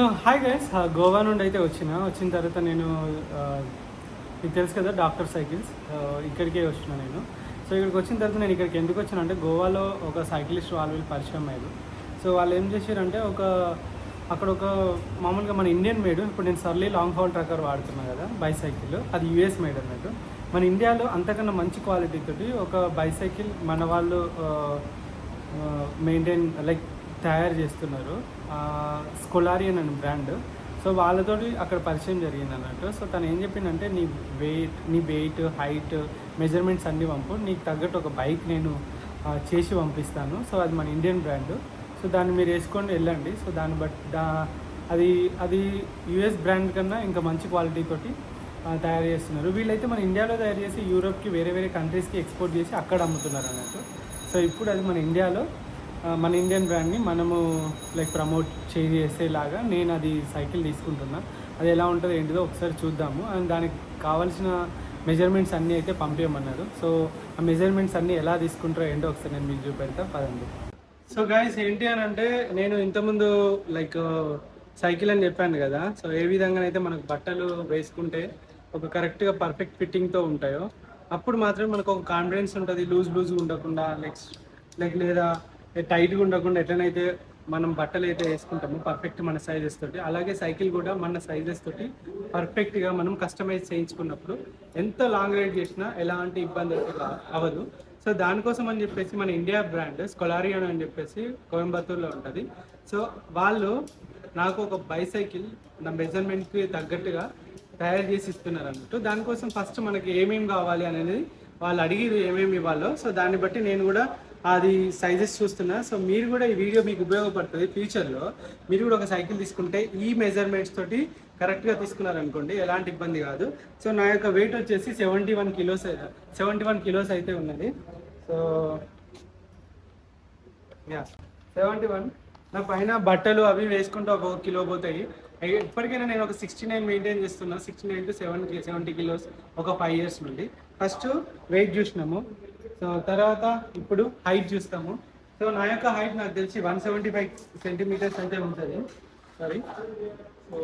So hi guys, Goa నుండి అయితే వచ్చిన తర్వాత నేను మీకు తెలుసు కదా డాక్టర్ సైకిల్స్, ఇక్కడికే వచ్చిన నేను. సో ఇక్కడికి వచ్చిన తర్వాత నేను ఇక్కడికి ఎందుకు వచ్చాను అంటే, గోవాలో ఒక సైక్లిస్ట్ వాళ్ళు పరిచయం అయ్యారు. సో వాళ్ళు ఏం చేశారంటే, అక్కడ ఒక మామూలుగా మన ఇండియన్ మేడ్, ఇప్పుడు నేను సర్లీ లాంగ్ హౌల్ ట్రక్కర్ వాడుతున్నాను కదా బైసైకిల్, అది యూఎస్ మేడ్ అన్నట్టు. మన ఇండియాలో అంతకన్నా మంచి క్వాలిటీ తోటి ఒక బైసైకిల్ మన వాళ్ళు మెయింటైన్ లైక్ తయారు చేస్తున్నారు, స్కొలారియన్ అని బ్రాండ్. సో వాళ్ళతోటి అక్కడ పరిచయం జరిగింది అన్నట్టు. సో తను ఏం చెప్పిందంటే, నీ వెయిట్ హైట్ మెజర్మెంట్స్ అన్నీ పంపు, నీకు తగ్గట్టు ఒక బైక్ నేను చేసి పంపిస్తాను. సో అది మన ఇండియన్ బ్రాండ్, సో దాన్ని మీరు వేసుకొని వెళ్ళండి. సో దాన్ని బట్టి అది యుఎస్ బ్రాండ్ కన్నా ఇంకా మంచి క్వాలిటీ తోటి తయారు చేస్తున్నారు. వీళ్ళైతే మన ఇండియాలో తయారు చేసి యూరోప్కి వేరే వేరే కంట్రీస్కి ఎక్స్పోర్ట్ చేసి అక్కడ అమ్ముతున్నారు అన్నట్టు. సో ఇప్పుడు అది మన ఇండియాలో మన ఇండియన్ బ్రాండ్ని మనము లైక్ ప్రమోట్ చేసేలాగా నేను అది సైకిల్ తీసుకుంటున్నా. అది ఎలా ఉంటుందో ఏంటిదో ఒకసారి చూద్దాము. అండ్ దానికి కావాల్సిన మెజర్మెంట్స్ అన్నీ అయితే పంపించమన్నారు. సో ఆ మెజర్మెంట్స్ అన్నీ ఎలా తీసుకుంటారో ఏంటో ఒకసారి నేను మీకు చూపెడతా పదండి. సో గైస్ ఏంటి అని అంటే, నేను ఇంతకుముందు లైక్ సైకిల్ అని చెప్పాను కదా. సో ఏ విధంగా అయితే మనకు బట్టలు వేసుకుంటే ఒక కరెక్ట్గా పర్ఫెక్ట్ ఫిట్టింగ్తో ఉంటాయో అప్పుడు మాత్రమే మనకు ఒక కాన్ఫిడెన్స్ ఉంటుంది, లూజ్ ఉండకుండా లైక్ లేదా టైట్గా ఉండకుండా ఎట్లనైతే మనం బట్టలు అయితే వేసుకుంటామో పర్ఫెక్ట్ మన సైజెస్ తోటి, అలాగే సైకిల్ కూడా మన సైజెస్ తోటి పర్ఫెక్ట్గా మనం కస్టమైజ్ చేయించుకున్నప్పుడు ఎంత లాంగ్ రైడ్ చేసినా ఎలాంటి ఇబ్బంది అయితే అవ్వదు. సో దానికోసం అని చెప్పేసి మన ఇండియా బ్రాండ్ స్కొలారియన్ అని చెప్పేసి కోయంబత్తూర్లో ఉంటుంది. సో వాళ్ళు నాకు ఒక బైసైకిల్ నా మెజర్మెంట్కి తగ్గట్టుగా తయారు చేసి ఇస్తున్నారు అన్నట్టు. దానికోసం ఫస్ట్ మనకి ఏమేమి కావాలి అనేది వాళ్ళు అడిగి ఏమేమి ఇవ్వాలో, సో దాన్ని బట్టి నేను కూడా అది సైజెస్ చూస్తున్నా. సో మీరు కూడా ఈ వీడియో మీకు ఉపయోగపడుతుంది. ఫ్యూచర్లో మీరు కూడా ఒక సైకిల్ తీసుకుంటే ఈ మెజర్మెంట్స్ తోటి కరెక్ట్గా తీసుకున్నారనుకోండి, ఎలాంటి ఇబ్బంది కాదు. సో నా యొక్క వెయిట్ వచ్చేసి 71 కిలోస్ అయితే ఉన్నది. సో 71. నా పైన బట్టలు అవి వేసుకుంటే ఒక కిలో పోతాయి. ఇప్పటికైనా నేను ఒక 69 మెయింటైన్ చేస్తున్నా. 69 to 70 కిలోస్ ఒక 5 years నుండి. ఫస్ట్ వెయిట్ చూసినాము, సో తర్వాత ఇప్పుడు హైట్ చూస్తాము. సో నా యొక్క హైట్ నాకు తెలిసి 175 సెంటీమీటర్స్ అయితే ఉంటుంది. సారీ, సో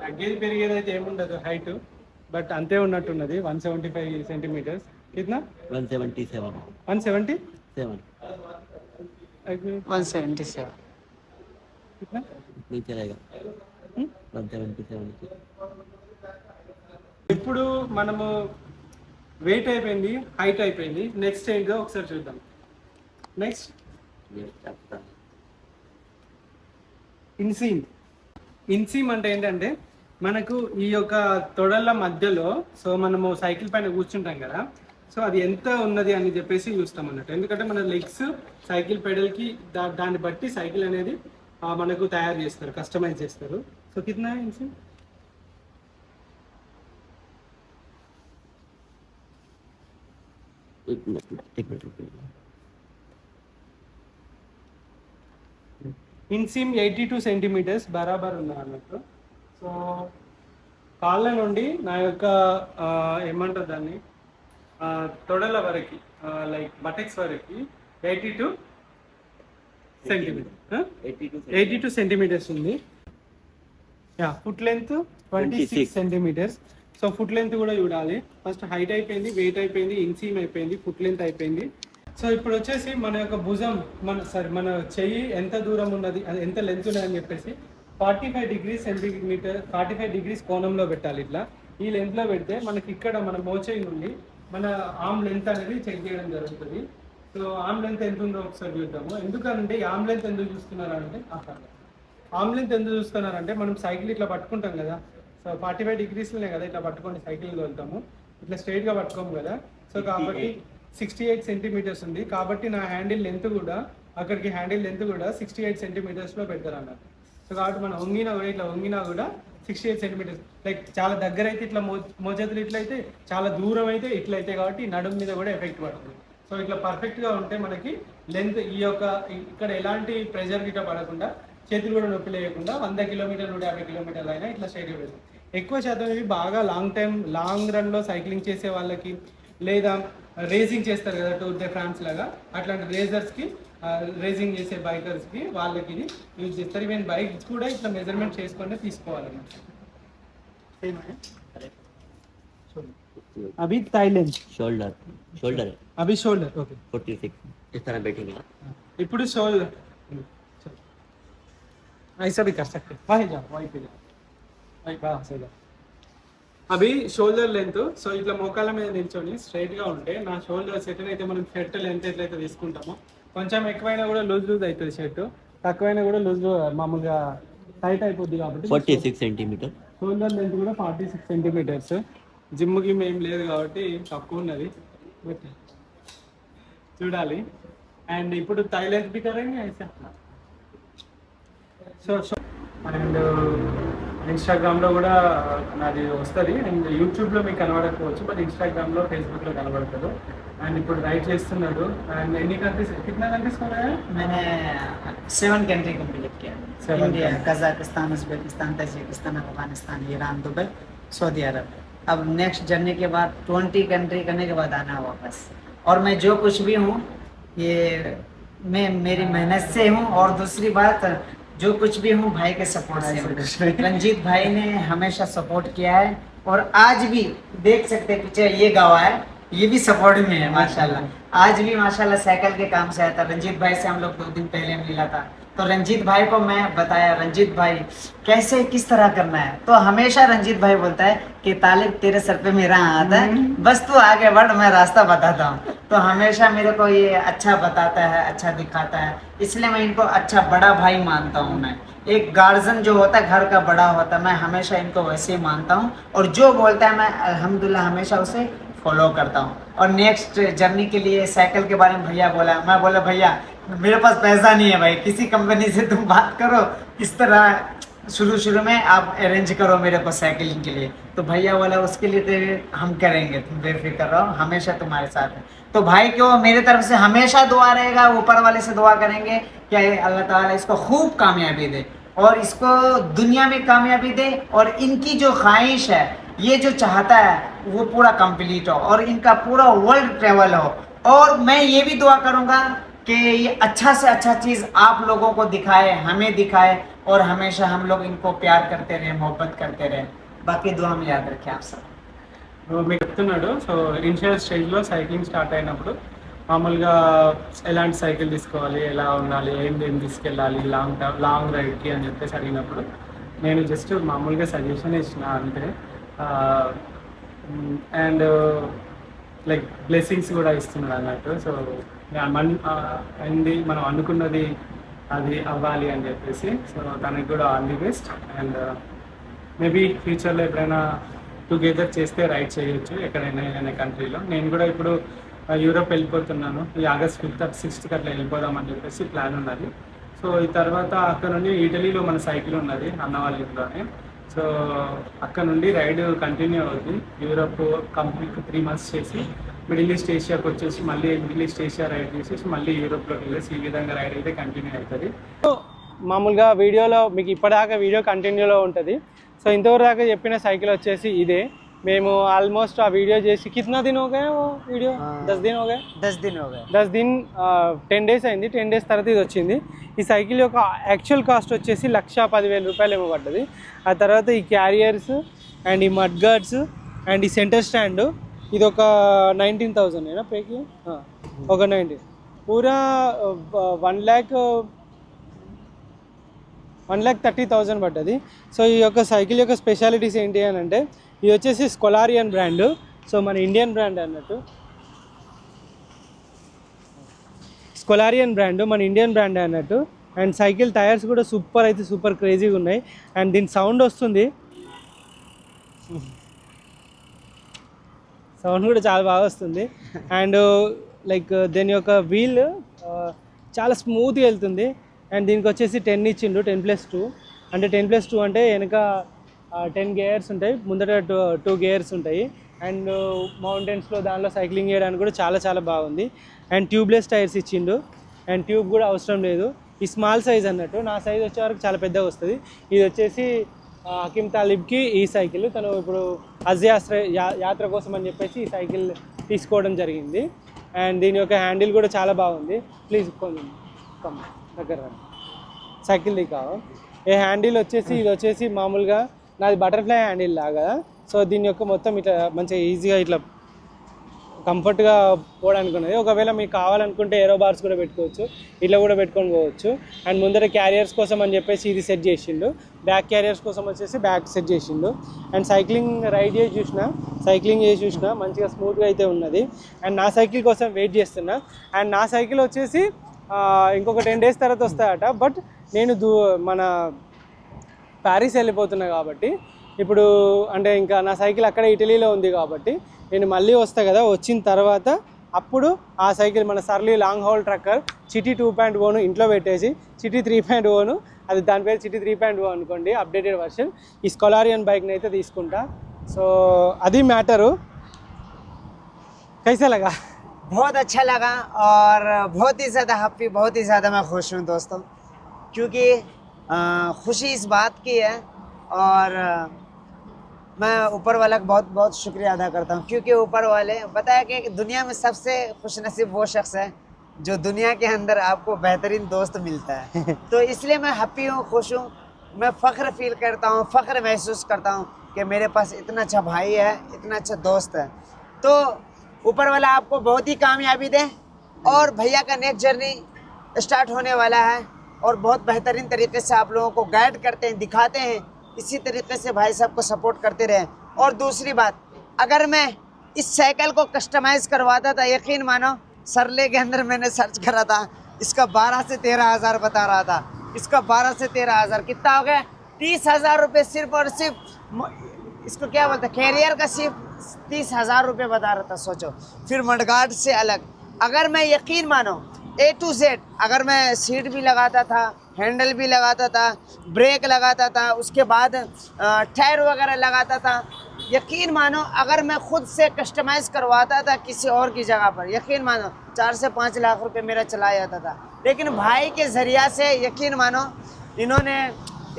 తగ్గేది పెరిగేది అయితే ఏముండదు హైట్, బట్ అంతే ఉన్నట్టున్నది 175 సెంటీమీటర్స్. కిतना 177 177 177 कितना नीचे रहेगा 177. ఇప్పుడు మనము వెయిట్ అయిపోయింది, హైట్ అయిపోయింది. నెక్స్ట్ ఏంటో ఒకసారి చూద్దాం. నెక్స్ట్ ఇన్సీమ్ అంటే ఏంటంటే, మనకు ఈ యొక్క తొడల మధ్యలో, సో మనము సైకిల్ పైన కూర్చుంటాం కదా, సో అది ఎంత ఉన్నది అని చెప్పేసి చూస్తాం అన్నట్టు. ఎందుకంటే మన లెగ్స్ సైకిల్ పెడల్కి దాన్ని బట్టి సైకిల్ అనేది మనకు తయారు చేస్తారు, కస్టమైజ్ చేస్తారు. సో కిतना ఇన్సీమ్ ఇన్సీమ్ 82 సెంటీమీటర్స్ బరాబర్ ఉన్నా అన్నట్టు. సో కాళ్ళ నుండి నా యొక్క ఏమంటారు దాన్ని, తొడల వరకు లైక్ బటెక్స్ వరకు 82 సెంటీమీటర్స్ ఉంది. Foot length 26 centimetres. So foot length కూడా చూడాలి. ఫస్ట్ హైట్ అయిపోయింది, వెయిట్ అయిపోయింది, ఇన్సీమ్ అయిపోయింది, ఫుట్ లెంత్ అయిపోయింది. సో ఇప్పుడు వచ్చేసి మన యొక్క భుజం, మన చెయ్యి ఎంత దూరం ఉన్నది, అది ఎంత లెంత్ ఉన్నది అని చెప్పేసి 45 డిగ్రీస్ కోణంలో పెట్టాలి. ఇట్లా ఈ లెంత్లో పెడితే మనకి ఇక్కడ మన మోచేయి నుండి మన ఆర్మ్ లెంత్ అనేది చెక్ చేయడం జరుగుతుంది. సో ఆర్మ్ లెంత్ ఎంత ఉందో ఒకసారి చూద్దాము. ఎందుకంటే ఈ ఆర్మ్ లెంత్ ఎందుకు చూస్తున్నారంటే, మనం సైకిల్ ఇట్లా పట్టుకుంటాం కదా. సో 45 డిగ్రీస్లోనే కదా ఇట్లా పట్టుకొని సైకిల్ వెళ్తాము, ఇట్లా స్ట్రైట్గా పట్టుకోము కదా. సో కాబట్టి 68 సెంటీమీటర్స్ ఉంది. కాబట్టి నా హ్యాండిల్ లెంత్ కూడా 68 సెంటీమీటర్స్లో పెడతారు అన్నట్టు. సో కాబట్టి మనం వంగినా కూడా 68 సెంటీమీటర్స్, లైక్ చాలా దగ్గర అయితే ఇట్లా మోచేతులు ఇట్లయితే, చాలా దూరం అయితే ఇట్లయితే, కాబట్టి నడుము మీద కూడా ఎఫెక్ట్ పడుతుంది. సో ఇట్లా పర్ఫెక్ట్గా ఉంటే మనకి లెంత్ ఇక్కడ ఎలాంటి ప్రెషర్ గిట్ట పడకుండా, చేతులు కూడా నొప్పి లేకుండా 100 కిలోమీటర్లు 150 కిలోమీటర్లు అయినా ఇట్లా స్ట్రైట్గా పెడతాం. ఎక్కువ శాతం ఇవి బాగా లాంగ్ రన్లో సైక్లింగ్ చేసే వాళ్ళకి, లేదా రేసింగ్ చేస్తారు కదా టూర్ డే ఫ్రాన్స్ లాగా, అట్లాంటి రేసర్స్కి రేసింగ్ చేసే బైకర్స్కి వాళ్ళకి యూజ్ చేస్తారు. ఈవెన్ బైక్స్ కూడా ఇట్లా మెజర్మెంట్ చేసుకొని తీసుకోవాలన్నమాట. अभी थाई लेंथ शोल्डर है अभी शोल्डर ओके 46 इस तरह बैठेंगे ना ఇప్పుడు शोल्डर ऐसा भी कर सकते वहीं जाओ वहीं पे जाओ वहीं बाहर से जाओ అవి షోల్డర్ లెంత్. సో ఇట్లా మోకాళ్ళ మీద నిల్చొని స్ట్రైట్గా ఉంటే నా షోల్డర్స్ ఎట్లయితే మనం షర్ట్ లెంత్ ఎట్లయితే తీసుకుంటామో కొంచెం ఎక్కువైనా కూడా లూజ్ అవుతుంది షర్ట్, తక్కువైనా కూడా లూజ్ మామూలుగా టైట్ అయిపోద్ది. కాబట్టి 46 సెంటీమీటర్ షోల్డర్ లెంత్ కూడా 46 సెంటీమీటర్స్. జిమ్కి మేము లేదు కాబట్టి తక్కువ ఉన్నది, బట్ చూడాలి. అండ్ ఇప్పుడు థై లెంత్ బి కరెంगे సో అండ్ ఇన్స్టాగ్రామ్లో కూడా నాది వస్తుంది అండ్ యూట్యూబ్లో మీకు కనబడకపోవచ్చు, బట్ ఇన్స్టాగ్రామ్లో ఫేస్బుక్లో కనబడుతుంది. అండ్ ఇప్పుడు రైడ్ చేస్తున్నాడు. అండ్ ఎన్ని కంట్రీస్ कितना कंट्रीज को गया? मैंने 7 कंट्री कंप्लीट किया. 7 India, Kazakhstan, Uzbekistan, Tajikistan, Afghanistan, Iran, Dubai, Saudi Arabia. अब नेक्स्ट जर्नी के बाद 20 कंट्री करने के बाद आना वापस. और मैं जो कुछ भी हूँ ये मैं मेरी मेहनत से हूँ. और दूसरी बात जो कुछ भी हूँ भाई के सपोर्ट से हूँ. रंजीत भाई ने हमेशा सपोर्ट किया है और आज भी देख सकते हैं पीछे ये गवाह है, ये भी सपोर्ट में है माशाल्लाह. आज भी माशाल्लाह साइकिल के काम से आया था. रंजीत भाई से हम लोग 2 दिन पहले मिला था, तो रंजीत भाई को मैं बताया रंजीत भाई कैसे किस तरह करना है. तो हमेशा रंजीत भाई बोलता है कि तालिब तेरे सर पे मेरा हाथ है, बस तू आगे बढ़, मैं रास्ता बताता हूँ. तो हमेशा मेरे को ये अच्छा बताता है, अच्छा दिखाता है, इसलिए मैं इनको अच्छा बड़ा भाई मानता हूँ. मैं एक गार्जियन जो होता है घर का बड़ा होता है, मैं हमेशा इनको वैसे ही मानता हूँ. और जो बोलता है मैं अल्हम्दुलिल्लाह हमेशा उसे फॉलो करता हूँ. और नेक्स्ट जर्नी के लिए साइकिल के बारे में भैया बोला, मैं बोला भैया मेरे पास पैसा नहीं है भाई, किसी कंपनी से तुम बात करो, इस तरह शुरू में आप अरेंज करो मेरे को साइकिलिंग के लिए. तो भैया बोला उसके लिए तो हम करेंगे, तुम बेफिक्र रहो, हमेशा तुम्हारे साथ है. तो भाई को मेरे तरफ से हमेशा दुआ रहेगा, ऊपर वाले से दुआ करेंगे कि अल्लाह ताला इसको खूब कामयाबी दे और इसको दुनिया में कामयाबी दे और इनकी जो ख्वाहिश है, ये जो चाहता है वो पूरा कंप्लीट हो और इनका पूरा वर्ल्ड ट्रेवल हो. और मैं ये भी दुआ करूँगा कि ये अच्छा से अच्छा चीज़ आप लोगों को दिखाए, हमें दिखाए और हमेशा हम लोग इनको प्यार करते रहे, मोहब्बत करते रहे. बाकी दुआ में याद रखें आप सब. మీకు చెప్తున్నాడు. సో ఇనిషియల్ స్టేజ్లో సైక్లింగ్ స్టార్ట్ అయినప్పుడు మామూలుగా ఎలాంటి సైకిల్ తీసుకోవాలి, ఎలా ఉండాలి, ఏం తీసుకెళ్ళాలి లాంగ్ రైడ్కి అని చెప్పేసి అడిగినప్పుడు నేను జస్ట్ మామూలుగా సజెషన్ ఇచ్చిన అంతే. అండ్ లైక్ బ్లెస్సింగ్స్ కూడా ఇస్తున్నాడు అన్నట్టు. సో అయింది మనం అనుకున్నది అది అవ్వాలి అని చెప్పేసి. సో తనకి కూడా all the best. And maybe ఫ్యూచర్లో ఎప్పుడైనా టుగెదర్ చేస్తే రైడ్ చేయొచ్చు ఎక్కడైనా ఏదైనా కంట్రీలో. నేను కూడా ఇప్పుడు యూరోప్ వెళ్ళిపోతున్నాను. ఈ ఆగస్ట్ 5th 6th అట్లా వెళ్ళిపోదామని చెప్పేసి ప్లాన్ ఉన్నది. సో ఈ తర్వాత అక్కడ నుండి ఇటలీలో మన సైకిల్ ఉన్నది అన్న వాళ్ళ ఇంట్లోనే. సో అక్కడ నుండి రైడ్ కంటిన్యూ అవుతుంది. యూరోప్ కంప్లీట్ 3 months చేసి మిడిల్ ఈస్ట్ ఏషియాకి వచ్చేసి మళ్ళీ మిడిల్ ఈస్ట్ ఏషియా రైడ్ చేసేసి మళ్ళీ యూరోప్లోకి వెళ్ళేసి ఈ విధంగా రైడ్ అయితే కంటిన్యూ అవుతుంది. సో మామూలుగా వీడియోలో మీకు ఇప్పటిదాకా వీడియో కంటిన్యూలో ఉంటుంది. సో ఇంతవరకు దాకా చెప్పిన సైకిల్ వచ్చేసి ఇదే. మేము ఆల్మోస్ట్ ఆ వీడియో చేసి कितना दिन हो गए वो वीडियो? 10 दिन हो गए. 10 दिन हो गए. 10 दिन 10 days అయింది. 10 days తర్వాత ఇది వచ్చింది. ఈ సైకిల్ యొక్క యాక్చువల్ కాస్ట్ వచ్చేసి 1,10,000 రూపాయలు ఏమో పడ్డది. ఆ తర్వాత ఈ క్యారియర్స్ అండ్ ఈ మడ్ గార్డ్స్ అండ్ ఈ సెంటర్ స్టాండ్ ఇది ఒక 19,000 ఏనా పేకి ఒక 90 పూరా 1,30,000 పడ్డది. సో ఈ యొక్క సైకిల్ యొక్క స్పెషాలిటీస్ ఏంటి అని అంటే ఇది వచ్చేసి స్కొలారియన్ బ్రాండ్. సో మన ఇండియన్ బ్రాండ్ అన్నట్టు. స్కొలారియన్ బ్రాండ్ మన ఇండియన్ బ్రాండ్ అన్నట్టు. అండ్ సైకిల్ టైర్స్ కూడా సూపర్ అయితే సూపర్ క్రేజీగా ఉన్నాయి. అండ్ దీని సౌండ్ వస్తుంది, సౌండ్ కూడా చాలా బాగా వస్తుంది. అండ్ లైక్ దీని యొక్క వీల్ చాలా స్మూత్గా వెళ్తుంది. అండ్ దీనికి వచ్చేసి 10 ఇచ్చిండు, 10+2 అంటే 10+2 అంటే వెనక 10 గేర్స్ ఉంటాయి, ముందట 2 గేర్స్ ఉంటాయి. అండ్ మౌంటైన్స్లో దానిలో సైక్లింగ్ చేయడానికి కూడా చాలా చాలా బాగుంది. అండ్ ట్యూబ్లెస్ టైర్స్ ఇచ్చిండు. అండ్ ట్యూబ్ కూడా అవసరం లేదు. ఈ స్మాల్ సైజ్ అన్నట్టు, నా సైజ్ వచ్చే వరకు చాలా పెద్దగా వస్తుంది. ఇది వచ్చేసి హకీమ్ తాలిబ్కి ఈ సైకిల్ తను ఇప్పుడు హజ్ యాత్ర కోసం అని చెప్పేసి ఈ సైకిల్ తీసుకోవడం జరిగింది. అండ్ దీని యొక్క హ్యాండిల్ కూడా చాలా బాగుంది. ప్లీజ్ కొంచెం కమ్ దగ్గర సైకిల్ దిగావు. ఏ హ్యాండిల్ వచ్చేసి ఇది వచ్చేసి మామూలుగా నాది బటర్ఫ్లై హ్యాండిల్ లాగా. సో దీని యొక్క మొత్తం ఇట్లా మంచిగా ఈజీగా ఇట్లా కంఫర్ట్గా పోవడానికి ఉన్నది. ఒకవేళ మీకు కావాలనుకుంటే ఏరో బార్స్ కూడా పెట్టుకోవచ్చు, ఇట్లా కూడా పెట్టుకొని పోవచ్చు. అండ్ ముందర క్యారియర్స్ కోసం అని చెప్పేసి ఇది సెట్ చేసిండు, బ్యాక్ క్యారియర్స్ కోసం వచ్చేసి బ్యాక్ సెట్ చేసిండు. అండ్ సైక్లింగ్ రైడ్ చేసి చూసిన మంచిగా స్మూత్గా అయితే ఉన్నది. అండ్ నా సైకిల్ కోసం వెయిట్ చేస్తున్నా. అండ్ నా సైకిల్ వచ్చేసి ఇంకొక 10 days తర్వాత వస్తాయట. బట్ నేను మన ప్యారిస్ వెళ్ళిపోతున్నా కాబట్టి ఇప్పుడు అంటే ఇంకా నా సైకిల్ అక్కడ ఇటలీలో ఉంది కాబట్టి నేను మళ్ళీ వస్తా కదా, వచ్చిన తర్వాత అప్పుడు ఆ సైకిల్ మన surely long howl trucker Chitti 2.0 ఇంట్లో పెట్టేసి చిటి 3.0 అది దాని పేరు చిటి 3.0 అనుకోండి, అప్డేటెడ్ వర్షన్, ఈ స్కోలారియన్ బైక్ని అయితే తీసుకుంటా. సో అది మ్యాటరు. कैसा लगा? बहुत अच्छा लगा और बहुत ही ज़्यादा हैप्पी, बहुत ही ज़्यादा मैं खुश हूँ दोस्तों, क्योंकि खुशी इस बात की है और मैं ऊपर वाला का बहुत बहुत शुक्रिया अदा करता हूँ, क्योंकि ऊपर वाले बताया कि दुनिया में सबसे खुशनसीब वो शख्स है जो दुनिया के अंदर आपको बेहतरीन दोस्त मिलता है. तो इसलिए मैं हैप्पी हूँ, खुश हूँ. मैं फ़ख्र फील करता हूँ, फ़ख्र महसूस करता हूँ कि मेरे पास इतना अच्छा भाई है, इतना अच्छा दोस्त है. तो ऊपर वाला आपको बहुत ही कामयाबी दे और भैया का नेक्स्ट जर्नी स्टार्ट होने वाला है और बहुत बेहतरीन तरीके से आप लोगों को गाइड करते हैं, दिखाते हैं. इसी तरीके से भाई साहब को सपोर्ट करते रहे. और दूसरी बात, अगर मैं इस साइकिल को कस्टमाइज़ करवाता था, यकीन मानो सरले के अंदर मैंने सर्च करा था, इसका 12 से 13 हज़ार बता रहा था. इसका 12 से 13 हज़ार कितना हो गया? 30,000 रुपये सिर्फ और सिर्फ इसको क्या बोलते हैं, कैरियर का सिर्फ 30,000 रुपये बता रहा था. सोचो, फिर मडगार्ड से अलग. अगर मैं यकीन मानो A to Z, अगर मैं सीट भी लगाता था, हैंडल भी लगाता था, ब्रेक लगाता था, उसके बाद टायर वगैरह लगाता था, यकीन मानो अगर मैं खुद से कस्टमाइज़ करवाता था किसी और की जगह पर, यकीन मानो 4 से 5 लाख रुपए मेरा चला जाता था. लेकिन भाई के ज़रिया से यकीन मानो इन्होंने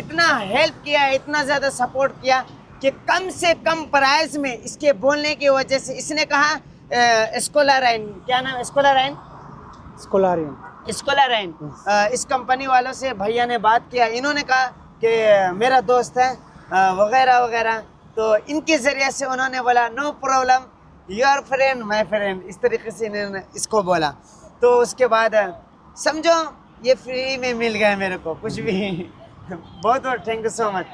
इतना हेल्प किया, इतना ज़्यादा सपोर्ट किया कि कम से कम प्राइस में इसके बोलने की वजह से इसने कहा स्कोलाराइन, क्या नाम है स्कोलाराइन, स्कोलाराइन, इस कंपनी वालों से भैया ने बात किया. इन्होंने कहा कि मेरा दोस्त है वगैरह वगैरह, तो इनके ज़रिए से उन्होंने बोला no problem, your friend my friend, इस तरीके से इन्होंने इसको बोला. तो उसके बाद समझो ये फ्री में मिल गया मेरे को कुछ भी. बहुत बहुत thank you so much.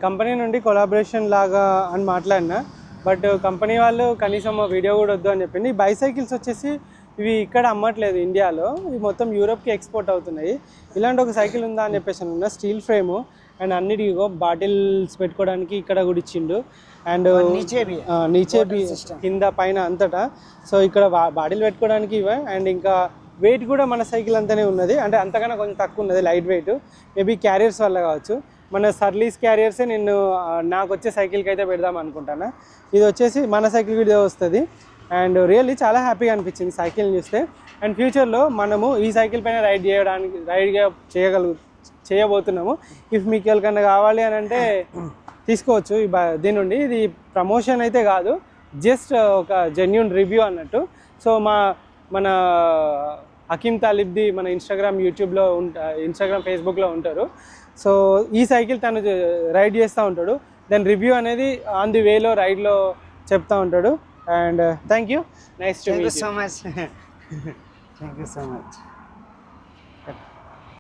Company నుండి కొలాబరేషన్ లాగా అని మాట్లాడినా, బట్ కంపెనీ వాళ్ళు కనీసం వీడియో కూడా వద్దు అని చెప్పింది. ఈ బైసైకిల్స్ వచ్చేసి ఇవి ఇక్కడ అమ్మట్లేదు ఇండియాలో, ఇవి మొత్తం యూరోప్కి ఎక్స్పోర్ట్ అవుతున్నాయి. ఇలాంటి ఒక సైకిల్ ఉందా అని చెప్పేసి అన్న, స్టీల్ ఫ్రేము అండ్ అన్నిటికో బాటిల్స్ పెట్టుకోవడానికి ఇక్కడ కూడా ఇచ్చిండు. అండ్ నీచే కింద పైన అంతటా. సో ఇక్కడ బాటిల్ పెట్టుకోవడానికి ఇవే. అండ్ ఇంకా వెయిట్ కూడా మన సైకిల్ అంతనే ఉన్నది, అంటే అంతకన్నా కొంచెం తక్కువ ఉన్నది, లైట్ వెయిట్. మేబీ క్యారియర్స్ వల్ల కావచ్చు. మన సర్లీస్ క్యారియర్సే నేను నాకు వచ్చే సైకిల్కి అయితే పెడదాం అనుకుంటాను. ఇది వచ్చేసి మన సైకిల్ వీడియో వస్తుంది. అండ్ రియల్లీ చాలా హ్యాపీగా అనిపించింది సైకిల్ని చూస్తే. అండ్ ఫ్యూచర్లో మనము ఈ సైకిల్ పైన రైడ్ చేయబోతున్నాము. ఇఫ్ మీకు ఎవరికన్నా కావాలి అని అంటే తీసుకోవచ్చు దీని నుండి. ఇది ప్రమోషన్ అయితే కాదు, జస్ట్ ఒక జెన్యూన్ రివ్యూ అన్నట్టు. సో మన హకీమ్ తాలిబ్ది మన యూట్యూబ్లో ఇన్స్టాగ్రామ్ ఫేస్బుక్లో ఉంటారు. సో ఈ సైకిల్ తను రైడ్ చేస్తూ ఉంటాడు, దాని రివ్యూ అనేది ఆన్ ది వేలో రైడ్లో చెప్తూ ఉంటాడు. And thank you. Nice to meet you. Thank you so much. Thank you so much.